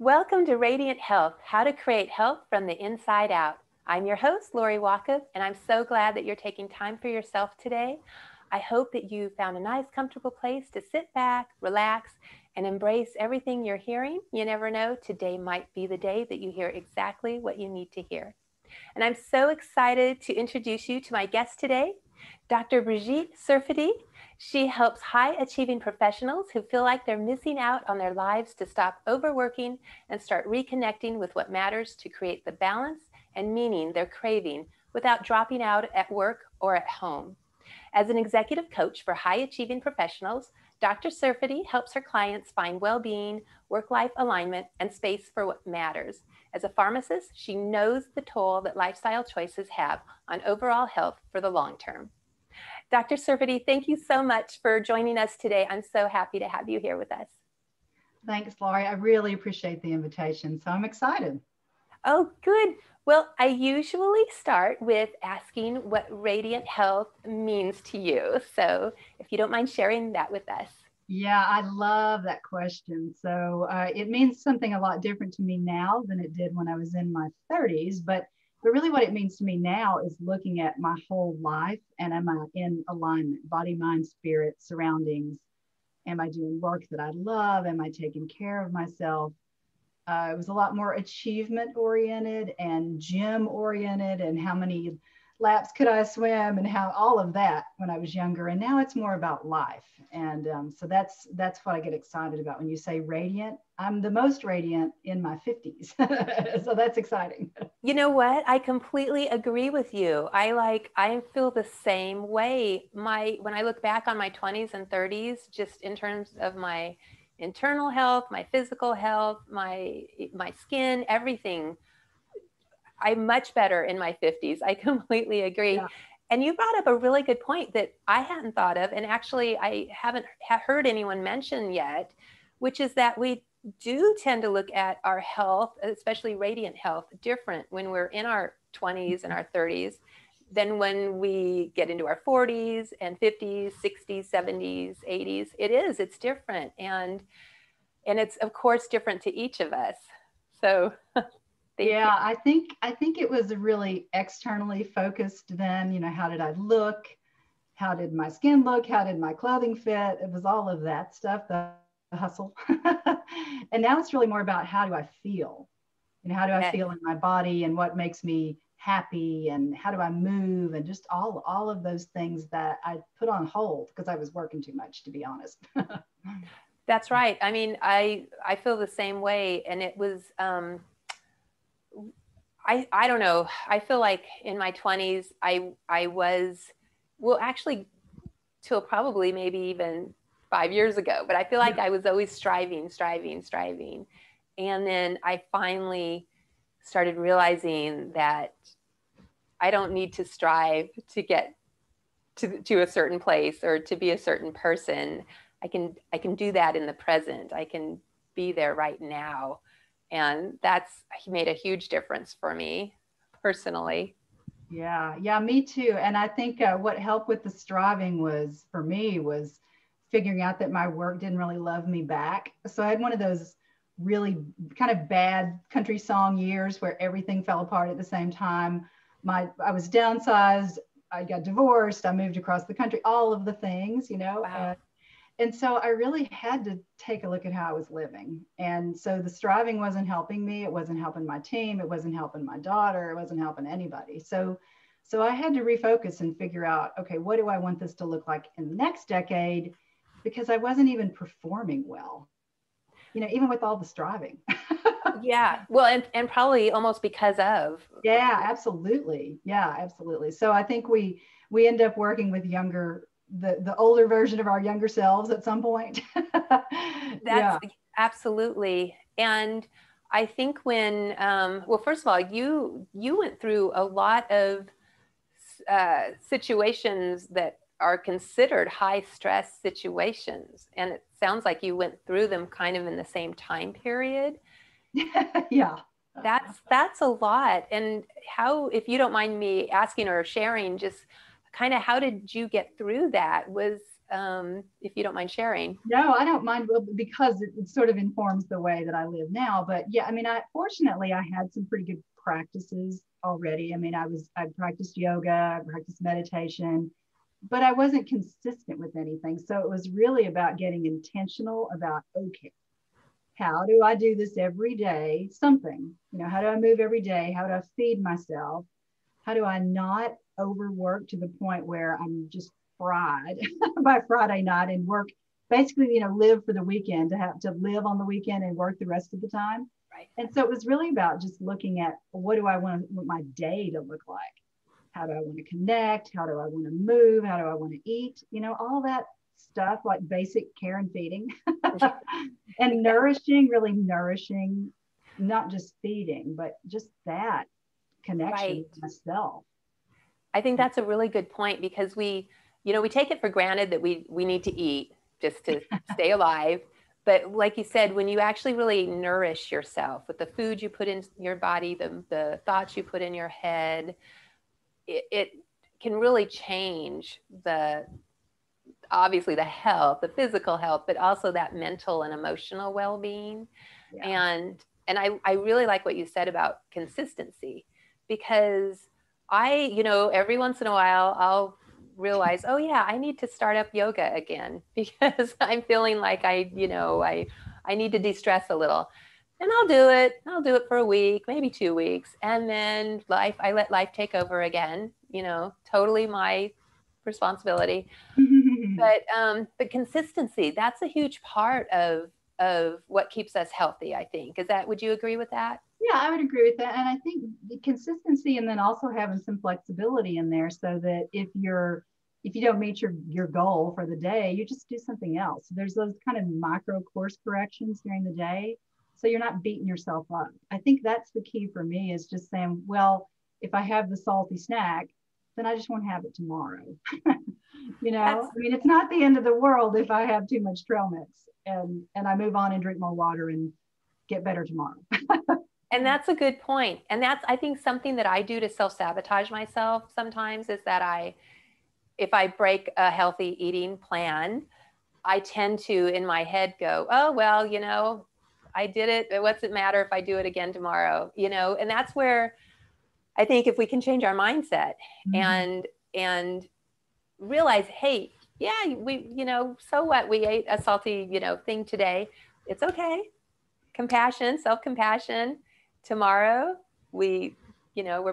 Welcome to Radiant Health, how to create health from the inside out. I'm your host, Lori Walkup, and I'm so glad that you're taking time for yourself today. I hope that you found a nice, comfortable place to sit back, relax, and embrace everything you're hearing. You never know, today might be the day that you hear exactly what you need to hear. And I'm so excited to introduce you to my guest today, Dr. Brigette Serfaty. She helps high-achieving professionals who feel like they're missing out on their lives to stop overworking and start reconnecting with what matters to create the balance and meaning they're craving without dropping out at work or at home. As an executive coach for high-achieving professionals, Dr. Serfaty helps her clients find well-being, work-life alignment, and space for what matters. As a pharmacist, she knows the toll that lifestyle choices have on overall health for the long term. Dr. Serfaty, thank you so much for joining us today. I'm so happy to have you here with us. Thanks, Laurie. I really appreciate the invitation, so I'm excited. Oh, good. Well, I usually start with asking what radiant health means to you. So if you don't mind sharing that with us. Yeah, I love that question. So it means something a lot different to me now than it did when I was in my 30s. But really what it means to me now is looking at my whole life and am I in alignment, body, mind, spirit, surroundings. Am I doing work that I love? Am I taking care of myself? It was a lot more achievement oriented and gym oriented and how many laps could I swim and how all of that when I was younger. And now it's more about life. And so that's what I get excited about when you say radiant. I'm the most radiant in my 50s. So that's exciting. You know what? I completely agree with you. I feel the same way. When I look back on my 20s and 30s, just in terms of my internal health, my physical health, my skin, everything, I'm much better in my 50s. I completely agree. Yeah. And you brought up a really good point that I hadn't thought of, and actually I haven't heard anyone mention yet, which is that we do tend to look at our health, especially radiant health, different when we're in our 20s and our 30s than when we get into our 40s and 50s, 60s, 70s, 80s. It's different. And it's of course different to each of us. So yeah, I think it was really externally focused then. How did I look? How did my skin look? How did my clothing fit? It was all of that stuff, the hustle. And now it's really more about how do I feel? How do I feel in my body and what makes me happy and how do I move and just all of those things that I put on hold because I was working too much, to be honest. That's right. I mean, I feel the same way. And it was, I don't know. I feel like in my 20s, I was, well, actually, till probably maybe even 5 years ago, but I feel like I was always striving. And then I finally started realizing that I don't need to strive to get to a certain place or to be a certain person. I can do that in the present. I can be there right now. And that's made a huge difference for me personally. Yeah, me too. And I think what helped with the striving was, for me, was figuring out that my work didn't really love me back. So I had one of those really kind of bad country song years where everything fell apart at the same time. I was downsized, I got divorced, I moved across the country, all of the things, Wow. And so I really had to take a look at how I was living. And so the striving wasn't helping me. It wasn't helping my team. It wasn't helping my daughter. It wasn't helping anybody. So I had to refocus and figure out, okay, what do I want this to look like in the next decade? Because I wasn't even performing well, even with all the striving. Yeah. Well, and probably almost because of. Yeah, absolutely. Yeah, absolutely. So I think we end up working with the older version of our younger selves at some point. That's absolutely. And I think when, well, first of all, you went through a lot of situations that are considered high stress situations. And it sounds like you went through them kind of in the same time period. Yeah. That's a lot. And how, if you don't mind me asking or sharing, just kind of how did you get through that? if you don't mind sharing. No, I don't mind, well, because it sort of informs the way that I live now. But yeah, I mean, fortunately I had some pretty good practices already. I mean, I practiced yoga, I practiced meditation, but I wasn't consistent with anything. So it was really about getting intentional about, okay, how do I do this every day? Something, how do I move every day? How do I feed myself? How do I not overwork to the point where I'm just fried by Friday night and work basically, live for the weekend, to have to live on the weekend and work the rest of the time. Right. And so it was really about just looking at, what do I want my day to look like? How do I want to connect? How do I want to move? How do I want to eat? All that stuff, like basic care and feeding and really nourishing, not just feeding, but just that connection with myself. I think that's a really good point, because we take it for granted that we need to eat just to stay alive. But like you said, when you actually really nourish yourself with the food you put in your body, the thoughts you put in your head, it can really change obviously the health, the physical health, but also that mental and emotional well-being. Yeah. And I really like what you said about consistency, because every once in a while I'll realize, oh yeah, I need to start up yoga again, because I'm feeling like I need to de-stress a little. And I'll do it for a week, maybe 2 weeks. And then I let life take over again, totally my responsibility. But consistency, that's a huge part of what keeps us healthy, I think. Would you agree with that? Yeah, I would agree with that. And I think the consistency, and then also having some flexibility in there, so that if you don't meet your goal for the day, you just do something else. There's those kind of micro course corrections during the day, so you're not beating yourself up. I think that's the key for me, is just saying, well, if I have the salty snack, then I just won't have it tomorrow. I mean, it's not the end of the world if I have too much trail mix, and I move on and drink more water and get better tomorrow. And that's a good point. And that's, I think, something that I do to self-sabotage myself sometimes, is that if I break a healthy eating plan, I tend to, in my head, go, oh, well, I did it. What's it matter if I do it again tomorrow? And that's where I think, if we can change our mindset and realize, hey, yeah, so what? We ate a salty, thing today. It's okay. Compassion, self-compassion. Tomorrow, we're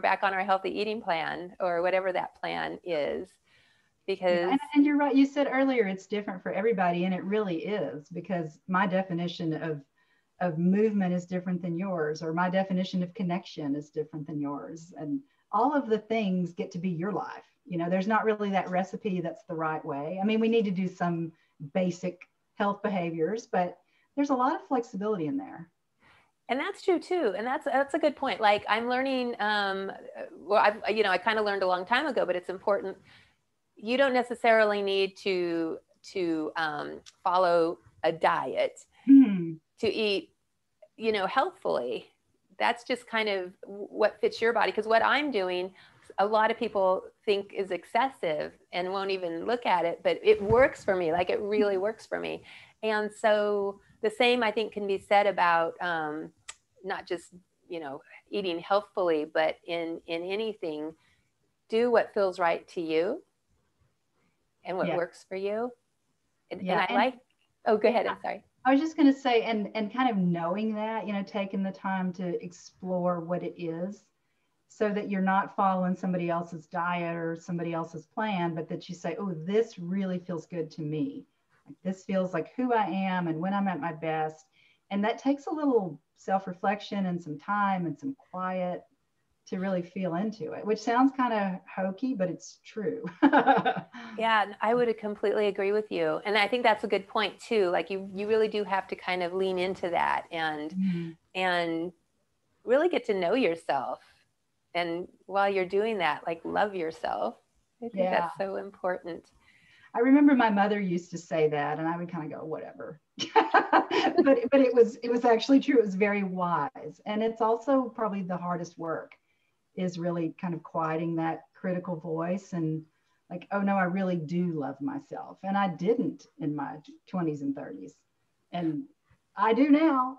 back on our healthy eating plan, or whatever that plan is. Because and you're right. You said earlier, it's different for everybody, and it really is, because my definition of movement is different than yours, or my definition of connection is different than yours, and all of the things get to be your life. There's not really that recipe that's the right way. I mean, we need to do some basic health behaviors, but there's a lot of flexibility in there. And that's true too. And that's a good point. Like, I'm learning, I kind of learned a long time ago, but it's important. You don't necessarily need to follow a diet to eat, healthfully. That's just kind of what fits your body. Because what I'm doing, a lot of people think is excessive and won't even look at it, but it works for me. Like, it really works for me. And so the same, I think, can be said about not just, eating healthfully, but in anything. Do what feels right to you and what works for you. And oh, go ahead. I'm sorry. I was just going to say, and kind of knowing that, taking the time to explore what it is, so that you're not following somebody else's diet or somebody else's plan, but that you say, oh, this really feels good to me. Like, this feels like who I am and when I'm at my best. And that takes a little self-reflection and some time and some quiet to really feel into it, which sounds kind of hokey, but it's true. Yeah, I would completely agree with you. And I think that's a good point too. Like, you really do have to kind of lean into that and really get to know yourself. And while you're doing that, like, love yourself. I think that's so important. I remember my mother used to say that, and I would kind of go, whatever. but it was actually true. It was very wise. And it's also probably the hardest work, is really kind of quieting that critical voice and like, oh no, I really do love myself. And I didn't in my 20s and 30s. And I do now.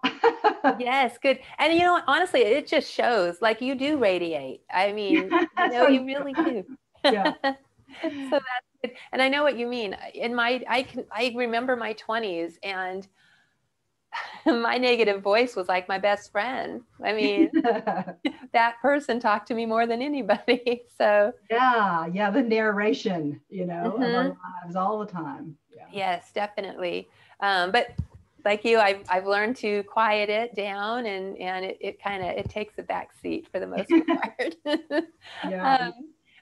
Yes, good. And you know what, honestly, it just shows like you do radiate. I mean, you know, Thank you you. really do. Yeah. So that's good. And I know what you mean. I remember my 20s, and my negative voice was like my best friend. I mean, that person talked to me more than anybody. So, Yeah. Yeah. The narration, of our mhm. lives all the time. Yeah. Yes, definitely. But like you, I've learned to quiet it down, and it kind of, it takes a back seat for the most part. Yeah. um,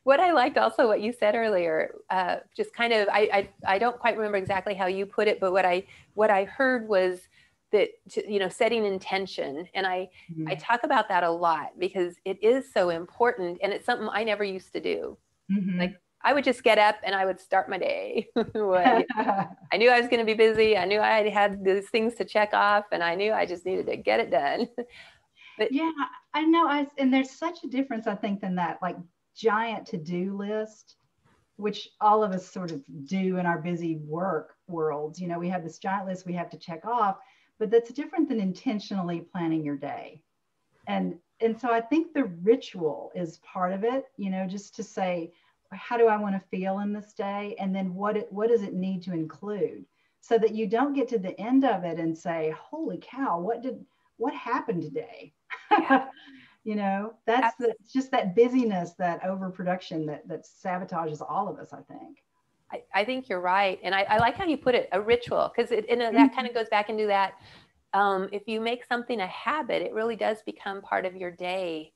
what I liked also what you said earlier, just kind of, I don't quite remember exactly how you put it, but what I heard was that, you know, setting intention. And I Mhm. talk about that a lot because it is so important, and it's something I never used to do. Like, Mhm. I would just get up and I would start my day. I knew I was going to be busy. I knew I had these things to check off, and I knew I just needed to get it done. But Yeah, I know. And there's such a difference, I think, than that like giant to-do list, which all of us sort of do in our busy work worlds. We have this giant list we have to check off, but that's different than intentionally planning your day. And so I think the ritual is part of it, just to say, how do I want to feel in this day? And then what does it need to include? So that you don't get to the end of it and say, holy cow, what happened today? yeah, It's just that busyness, that overproduction that sabotages all of us, I think. I think you're right. And I like how you put it, a ritual, because that kind Mhm. of goes back into that. If you make something a habit, it really does become part of your day,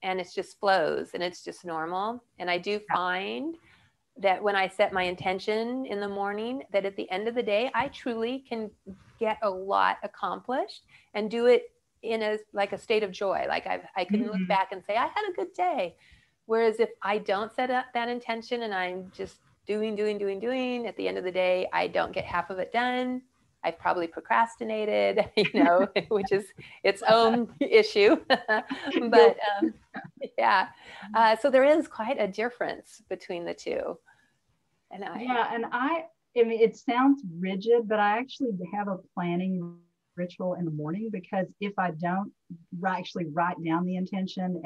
and it just flows and it's just normal. And I do Yeah. find that when I set my intention in the morning, that at the end of the day, I truly can get a lot accomplished and do it in a state of joy. Like I can look Mhm. back and say, I had a good day. Whereas if I don't set up that intention and I'm just doing, at the end of the day, I don't get half of it done. I've probably procrastinated, which is its own issue. But Guilty. yeah, so there is quite a difference between the two. And Yeah, and I mean, it sounds rigid, but I actually have a planning ritual in the morning, because if I don't actually write down the intention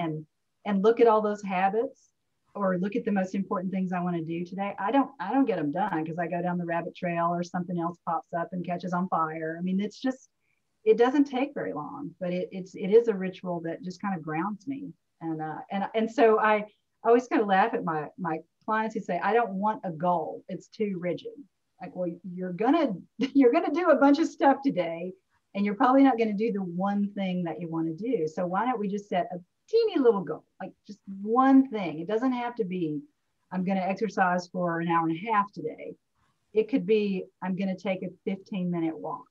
and look at all those habits, or look at the most important things I want to do today, I don't get them done, because I go down the rabbit trail or something else pops up and catches on fire. I mean, it doesn't take very long, but it is a ritual that just kind of grounds me. And so I always kind of laugh at my clients who say, I don't want a goal, it's too rigid. Like, well, you're gonna do a bunch of stuff today, and you're probably not going to do the one thing that you want to do. So why don't we just set a teeny little goal, like just one thing? It doesn't have to be, I'm going to exercise for an hour and a half today. It could be, I'm going to take a 15-minute walk.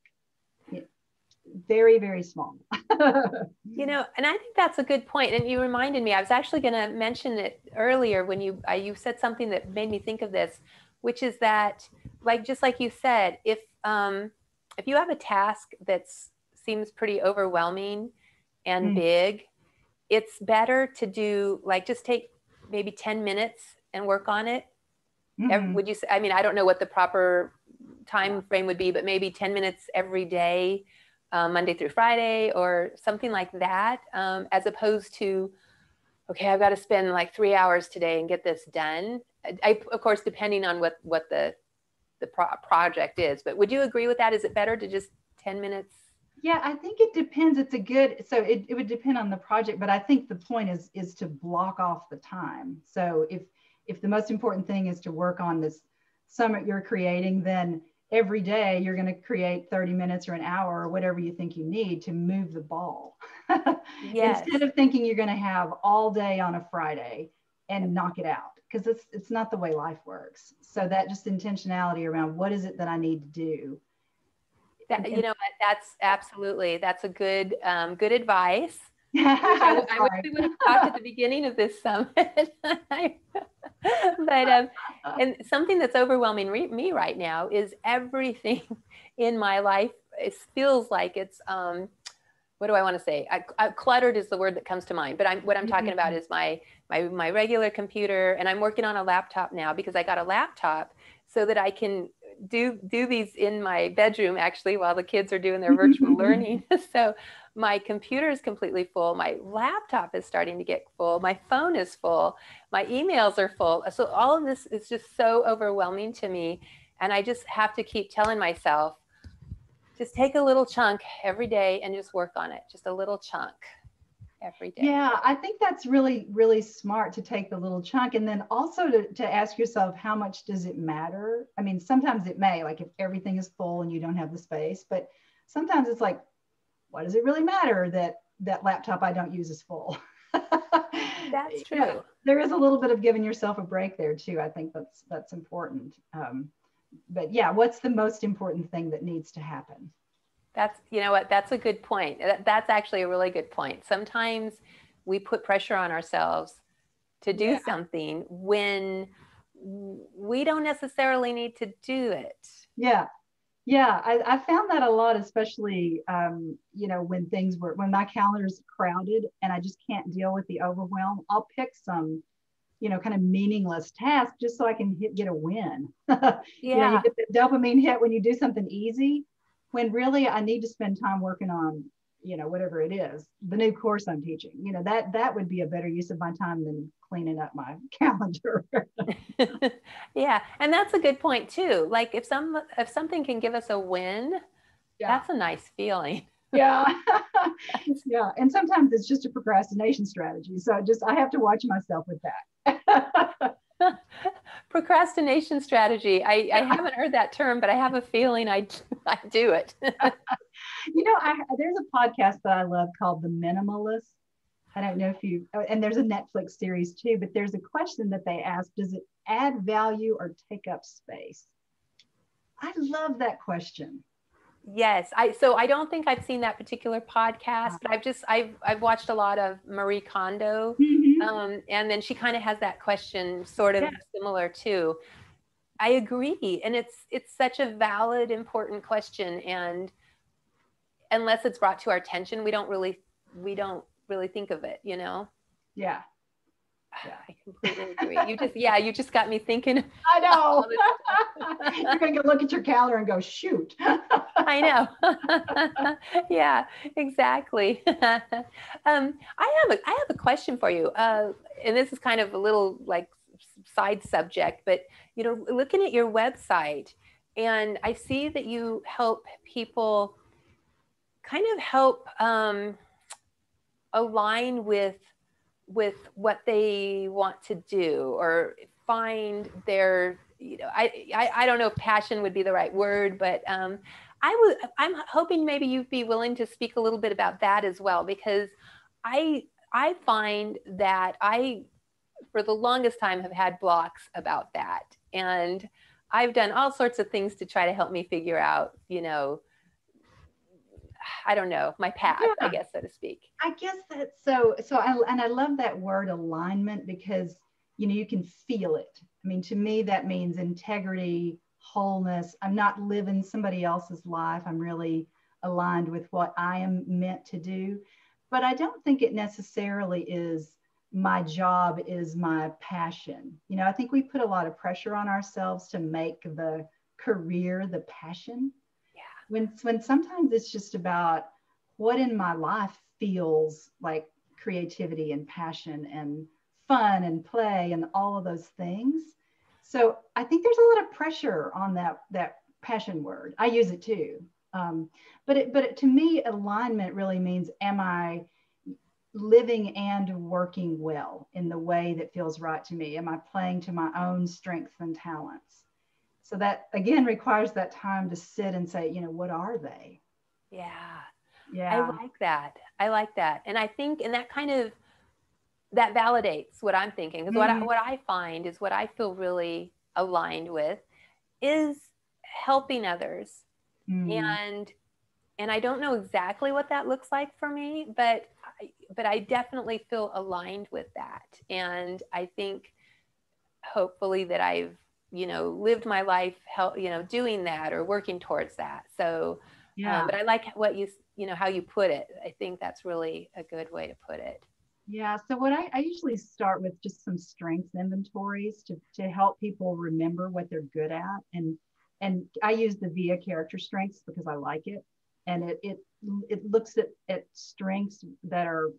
Very, very small. and I think that's a good point. And you reminded me, I was actually going to mention it earlier when you said something that made me think of this, which is that, like, just like you said, if you have a task that seems pretty overwhelming and Mm. big, it's better to do, like, just take maybe 10 minutes and work on it. Mhm. Would you say? I mean, I don't know what the proper Yeah. time frame would be, but maybe 10 minutes every day, Monday through Friday, or something like that, as opposed to, okay, I've got to spend like 3 hours today and get this done. Of course, depending on what the project is. But would you agree with that? Is it better to just 10 minutes? Yeah, I think it depends. It would depend on the project, but I think the point is to block off the time. So if the most important thing is to work on this summit you're creating, then every day you're going to create 30 minutes or an hour or whatever you think you need to move the ball. Yes. Instead of thinking you're going to have all day on a Friday and knock it out, because it's not the way life works. So that just intentionality around what is it that I need to do. And That's that's a good advice. I wish sorry. we would have talked at the beginning of this summit. But and something that's overwhelming me right now is everything in my life. It feels like it's what do I want to say? Cluttered is the word that comes to mind, but what I'm talking about is my regular computer, and I'm working on a laptop now because I got a laptop so that I can do these in my bedroom actually while the kids are doing their virtual learning. So my computer is completely full. My laptop is starting to get full. My phone is full. My emails are full. So all of this is just so overwhelming to me. And I just have to keep telling myself, just take a little chunk every day and just work on it. Just a little chunk every day. Yeah, I think that's really, really smart to take the little chunk, and then also to ask yourself, how much does it matter? I mean, sometimes it may, like if everything is full and you don't have the space, but sometimes it's like, what does it really matter that that laptop I don't use is full? That's true. Yeah, there is a little bit of giving yourself a break there too. I think that's important. But yeah, what's the most important thing that needs to happen? That's, you know what, that's a good point. That's actually a really good point. Sometimes we put pressure on ourselves to do something when we don't necessarily need to do it. Yeah. Yeah, I found that a lot, especially, when my calendar's crowded and I just can't deal with the overwhelm. I'll pick some, kind of meaningless task just so I can get a win. You get the dopamine hit when you do something easy, when really I need to spend time working on, whatever it is, the new course I'm teaching. That would be a better use of my time than cleaning up my calendar. Yeah, and that's a good point too. Like if something can give us a win, that's a nice feeling. Yeah. Yeah. And sometimes it's just a procrastination strategy. So I have to watch myself with that. Procrastination strategy. I haven't heard that term, but I have a feeling I do it. There's a podcast that I love called The Minimalist. I don't know and there's a Netflix series too, but there's a question that they ask: does it add value or take up space? I love that question. Yes. So I don't think I've seen that particular podcast, but I've watched a lot of Marie Kondo. Mm-hmm. And then she kind of has that question sort of similar too. I agree. And it's such a valid, important question. And unless it's brought to our attention, we don't really think of it, Yeah. I completely agree. You just got me thinking. I know. You're going to look at your calendar and go, shoot. I know. Yeah, exactly. I have a question for you. And this is kind of a little like side subject, but looking at your website, and I see that you help people kind of help align with what they want to do, or find their, I don't know if passion would be the right word, but I'm hoping maybe you'd be willing to speak a little bit about that as well, because I find that I, for the longest time, have had blocks about that. And I've done all sorts of things to try to help me figure out, I don't know, my path, I guess, so to speak. I guess that's I love that word alignment, because, you can feel it. I mean, to me, that means integrity, wholeness. I'm not living somebody else's life. I'm really aligned with what I am meant to do. But I don't think it necessarily is my job is my passion. I think we put a lot of pressure on ourselves to make the career the passion. When sometimes it's just about what in my life feels like creativity and passion and fun and play and all of those things. So I think there's a lot of pressure on that passion word. I use it too. But to me, alignment really means, am I living and working well in the way that feels right to me? Am I playing to my own strengths and talents? So that, again, requires that time to sit and say, what are they? Yeah. Yeah. I like that. And I think, and that validates what I'm thinking. Because what I find is, what I feel really aligned with is helping others. And I don't know exactly what that looks like for me, but I definitely feel aligned with that. And I think hopefully that I've lived my life, doing that or working towards that. So Yeah. But I like what how you put it. I think that's really a good way to put it. Yeah. So what I usually start with just some strengths inventories to help people remember what they're good at. And I use the VIA character strengths because I like it. And it looks at strengths that are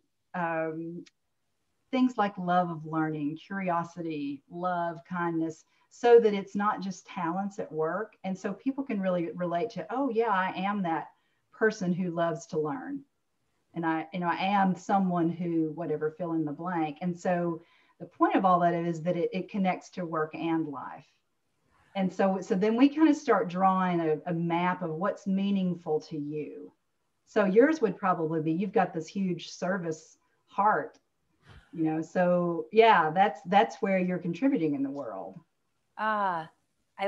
things like love of learning, curiosity, love, kindness, so that it's not just talents at work. And so people can really relate to, oh yeah, I am that person who loves to learn. And I am someone who, whatever, fill in the blank. And so the point of all that is that it connects to work and life. And so then we kind of start drawing a map of what's meaningful to you. So yours would probably be, you've got this huge service heart, so yeah, that's where you're contributing in the world. I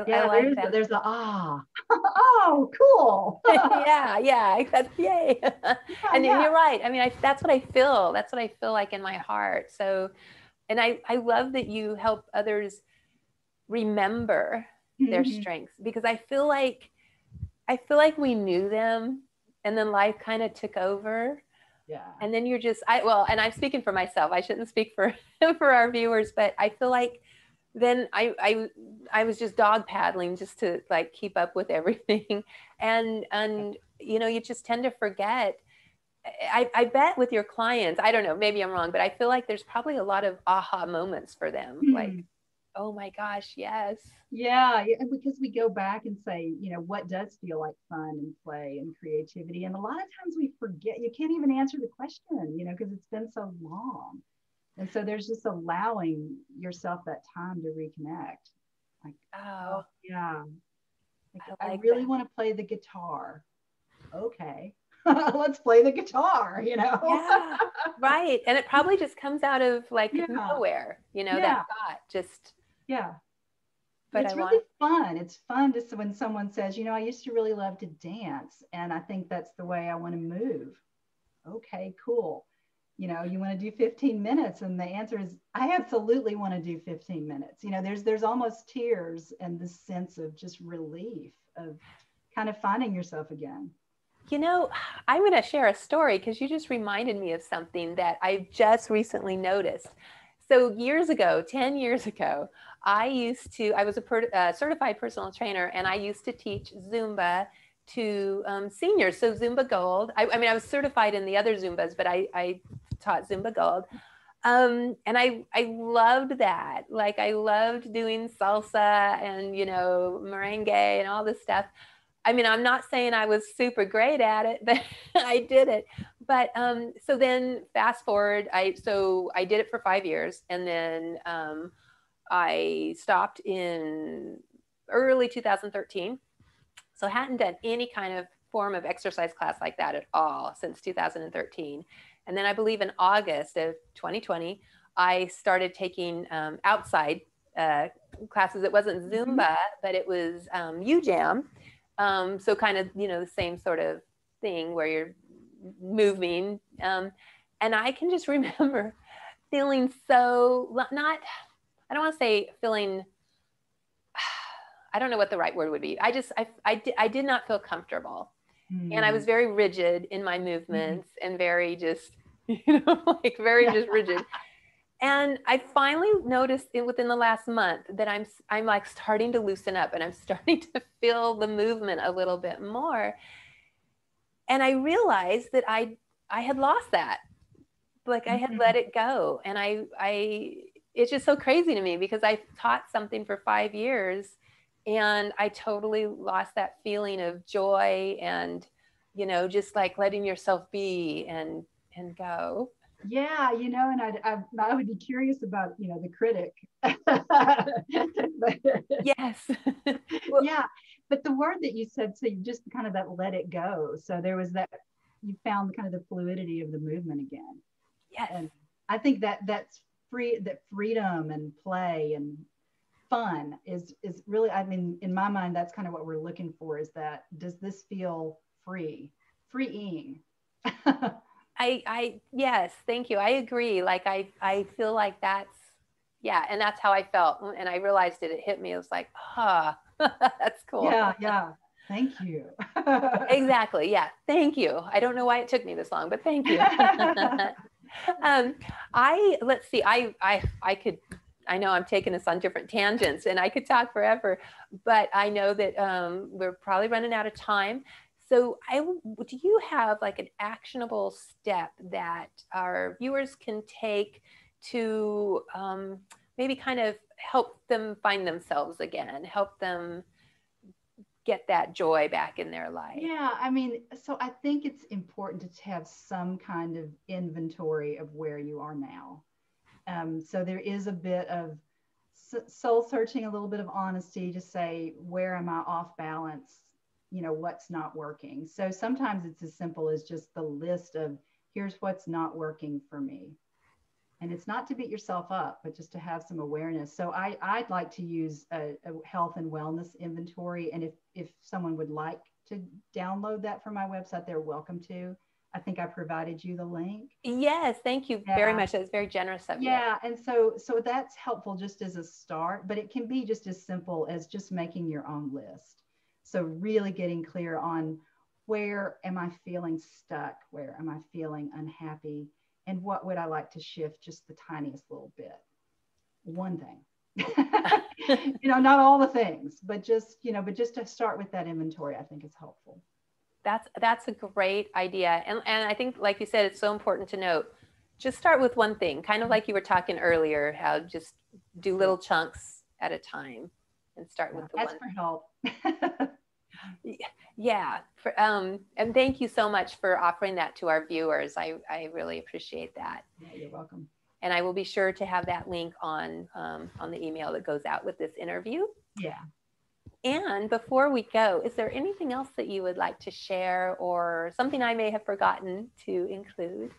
Yeah, like that. there's oh, cool. Yeah, that's yay. Yeah, And yeah. you're right. I mean, that's what I feel. That's what I feel like in my heart. So, and I love that you help others remember their Mm-hmm. strengths, because I feel like we knew them and then life kind of took over. Yeah. And then you're just, and I'm speaking for myself. I shouldn't speak for for our viewers, but I feel like then I was just dog paddling just to like keep up with everything. And you just tend to forget. I bet with your clients, I don't know, maybe I'm wrong, but I feel like there's probably a lot of aha moments for them. Like, Hmm. oh my gosh, yes. Yeah, because we go back and say, what does feel like fun and play and creativity? And a lot of times we forget, you can't even answer the question, because it's been so long. And so there's just allowing yourself that time to reconnect. Like, oh, Oh, yeah, like, I I like really that. want to play the guitar. Okay, let's play the guitar. Yeah, right. And it probably just comes out of like Yeah, nowhere, that yeah, thought just, yeah. But but it's I really want, fun. It's fun to when someone says, I used to really love to dance, and I think that's the way I want to move. Okay, cool. You want to do 15 minutes, and the answer is, I absolutely want to do 15 minutes. There's almost tears and this sense of just relief of kind of finding yourself again. I'm going to share a story because you just reminded me of something that I just recently noticed. So years ago, 10 years ago, I was a certified personal trainer, and I used to teach Zumba to seniors. So Zumba Gold. I mean, I was certified in the other Zumbas, but I taught Zumba Gold. And I loved that. Like, I loved doing salsa and, merengue and all this stuff. I mean, I'm not saying I was super great at it, but I did it. But so then fast forward, I did it for 5 years, and then I stopped in early 2013. So I hadn't done any kind of form of exercise class like that at all since 2013. And then I believe in August of 2020, I started taking outside classes. It wasn't Mm-hmm. Zumba, but it was UJam. So kind of, the same sort of thing where you're moving. And I can just remember feeling so not, I don't want to say feeling, I don't know what the right word would be. I did not feel comfortable. And I Mm-hmm. was very rigid in my movements and very just, like very Yeah. just rigid. And I finally noticed within the last month that I'm like starting to loosen up, and I'm starting to feel the movement a little bit more. And I realized that I had lost that. Like, I had Mm-hmm. let it go. And it's just so crazy to me because I taught something for 5 years, and I totally lost that feeling of joy and, just like letting yourself be and go. Yeah, and I would be curious about, the critic. Yes. Well, Yeah, but the word that you said, so you just kind of that let it go. So there was that, you found kind of the fluidity of the movement again. yes. And I think that's that freedom and play and fun is really, I mean, in my mind, that's kind of what we're looking for, is that, does this feel freeing? Yes, thank you. I agree. Like, I feel like yeah. And that's how I felt. And I realized it hit me. It was like, that's cool. Yeah, yeah. Thank you. Exactly. Yeah. Thank you. I don't know why it took me this long, but thank you. Let's see, I know I'm taking us on different tangents and I could talk forever, but I know that we're probably running out of time. So do you have like an actionable step that our viewers can take to maybe kind of help them find themselves again, help them get that joy back in their life? Yeah, I mean, so I think it's important to have some kind of inventory of where you are now. So there is a bit of soul searching, a little bit of honesty to say, where am I off balance? You know, what's not working? So sometimes it's as simple as just the list of, here's what's not working for me. And it's not to beat yourself up, but just to have some awareness. So I'd like to use a health and wellness inventory. And if someone would like to download that from my website, they're welcome to. I think I provided you the link. Yes, thank you very much. That was very generous of you. Yeah, and so that's helpful just as a start, but it can be just as simple as just making your own list. So really getting clear on, where am I feeling stuck? Where am I feeling unhappy? And what would I like to shift just the tiniest little bit? One thing. Not all the things, but just to start with that inventory, I think is helpful. That's a great idea. And I think, like you said, it's so important to note, just start with one thing, kind of like you were talking earlier, how just do little chunks at a time and start with the Ask one. for help. Yeah. And thank you so much for offering that to our viewers. I really appreciate that. Yeah, you're welcome. And I will be sure to have that link on the email that goes out with this interview. Yeah. And before we go, is there anything else that you would like to share, or something I may have forgotten to include?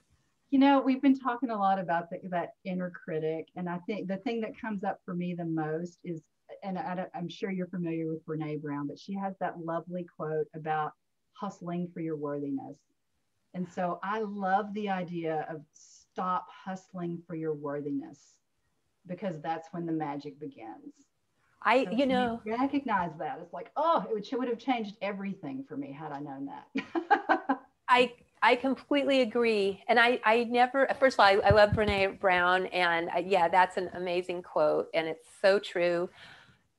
We've been talking a lot about that inner critic. And I think the thing that comes up for me the most is, and I'm sure you're familiar with Brene Brown, but she has that lovely quote about hustling for your worthiness. And so I love the idea of stop hustling for your worthiness, because that's when the magic begins. You recognize that. It's like, oh, it would have changed everything for me had I known that. I completely agree. And I never, first of all, I love Brene Brown, and yeah, that's an amazing quote, and it's so true.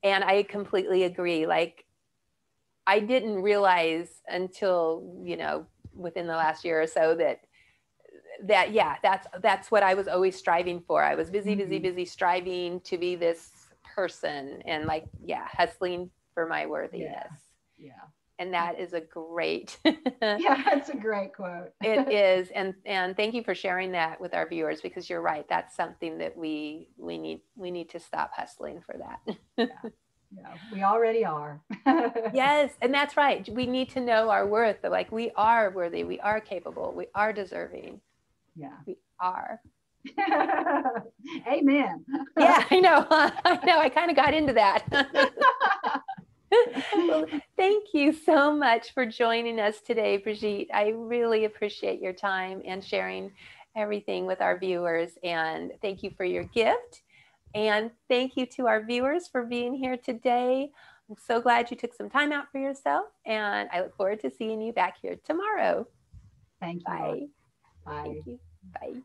And I completely agree. Like, I didn't realize until, within the last year or so that yeah, that's what I was always striving for. I was busy striving to be this person, and hustling for my worthiness. Yeah. And that is a great it's a great quote. It is. And thank you for sharing that with our viewers, because you're right, that's something that we need to stop hustling for that. Yeah, we already are. Yes, and that's right. We need to know our worth. Like, we are worthy, we are capable, we are deserving. Yeah, we are. Amen. Yeah, I know. I kind of got into that. Well, thank you so much for joining us today, Brigette. I really appreciate your time and sharing everything with our viewers. And thank you for your gift. And thank you to our viewers for being here today. I'm so glad you took some time out for yourself. And I look forward to seeing you back here tomorrow. Thank you. Bye. Bye. Thank you. Bye.